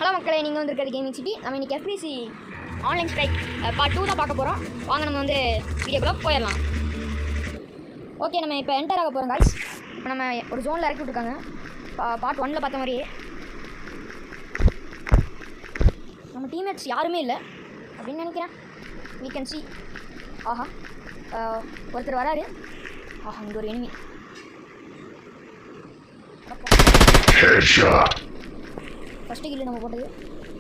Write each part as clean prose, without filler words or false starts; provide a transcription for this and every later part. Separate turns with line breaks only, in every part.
Hello மக்களே, நீங்கள் வந்துருக்கிறது gaming city. நம்ம இன்றைக்கி எஃபிசி ஆன்லைன் ஸ்ட்ரைக் பார்ட் 2 தான் பார்க்க போகிறோம். வாங்க நம்ம வந்து வீடியோக்குள்ளே போயிடலாம். ஓகே, நம்ம இப்போ என்டர் ஆக போகிறோம் காய்ஸ். இப்போ நம்ம ஒரு ஜோனில் இறக்கி விட்ருக்காங்க. பார்ட் 1ல் பார்த்த மாதிரியே நம்ம டீம்மேட்ஸ் யாருமே இல்லை அப்படின்னு நினைக்கிறேன். we can see. ஆஹா, ஒருத்தர் வராரு. ஆஹா, இங்கே ஒரு எனிமி. ஃபஸ்ட்டு கில்லு நம்ம போட்டது.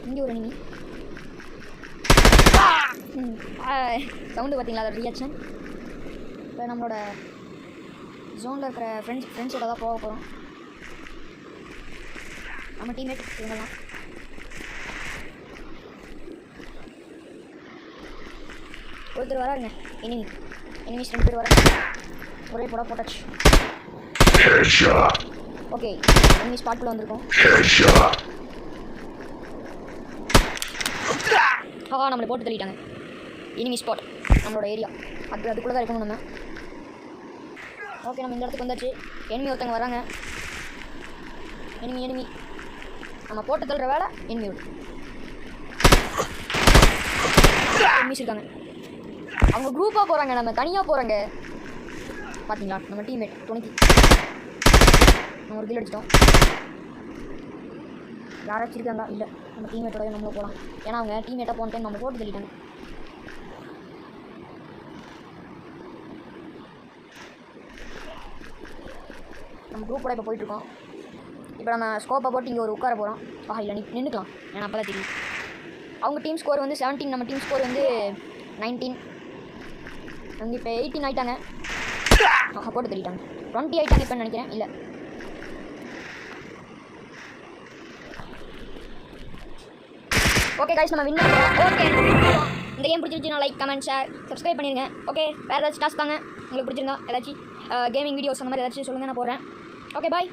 இங்கே ஒரு எனிமி. சவுண்டு பார்த்தீங்களா, அதோட ரியாக்ஷன். இப்போ நம்மளோட ஜோனில் இருக்கிற ஃப்ரெண்ட்ஸோட தான் போக போகிறோம். நம்ம டீம்மேட் இவங்கெல்லாம். ஒருத்தர் வராருங்க, எனிமிஸ் 2 பேர் வராங்க. ஒரே போட போட்டாச்சு. ஓகே, எனிமி ஸ்பாட்டில் வந்திருக்கோம். நம்மளை போட்டு தள்ளிட்டாங்க. எனிமி ஸ்பாட் நம்மளோட ஏரியா, அதுக்குள்ளே தான் இருக்கணும் நம்ம. ஓகே, நம்ம இந்த இடத்துக்கு வந்தாச்சு. எனிமி ஒருத்தங்க வராங்க. எனிமி நம்ம போட்டு தள்ளுற வேலை எனிமி விடு. எனிமிஸ் இருக்காங்க. அவங்க குரூப்பாக போகிறாங்க, நம்ம தனியாக போகிறாங்க. பார்த்தீங்களா, நம்ம டீம்மேட் துணைக்கு நம்ம ஒரு கில் அடிச்சிட்டோம். யாராச்சும் இருக்காங்க? இல்லை, நம்ம டீம்மேட்டோட நம்மளும் போகலாம். ஏன்னா அவங்க டீம்மேட்டாக போன டைம் நம்ம போட்டு தள்ளிட்டாங்க. நம்ம குரூப்போட இப்போ போயிட்டுருக்கோம். இப்போ நம்ம ஸ்கோப்பை போட்டு இங்கே ஒரு உட்கார போகிறோம். இல்லை நின்றுக்கலாம், ஏன்னா அப்போ தான் தெரியும். அவங்க டீம் ஸ்கோர் வந்து 17, நம்ம டீம் ஸ்கோர் வந்து 19. அவங்க இப்போ 18 ஆகிட்டாங்க. போட்டு தள்ளிட்டாங்க. 20 ஆகிட்டாங்க இப்போ நினைக்கிறேன். இல்லை, ஓகே காய்ஸ், நம்ம வின் பண்ணுறோம். ஓகே, இந்த கேம் பிடிச்சிருச்சுன்னா லைக், கமெண்ட், ஷேர், சப்ஸ்கிரைப் பண்ணிடுங்க. ஓகே, வேறு ஏதாச்சும் டாஸ்க் தாங்க உங்களுக்கு பிடிச்சிருந்தா, ஏதாச்சும் கேமிங் வீடியோஸ் அந்த மாதிரி ஏதாச்சும் சொல்லுங்கள், நான் போடுறேன். ஓகே, பாய்.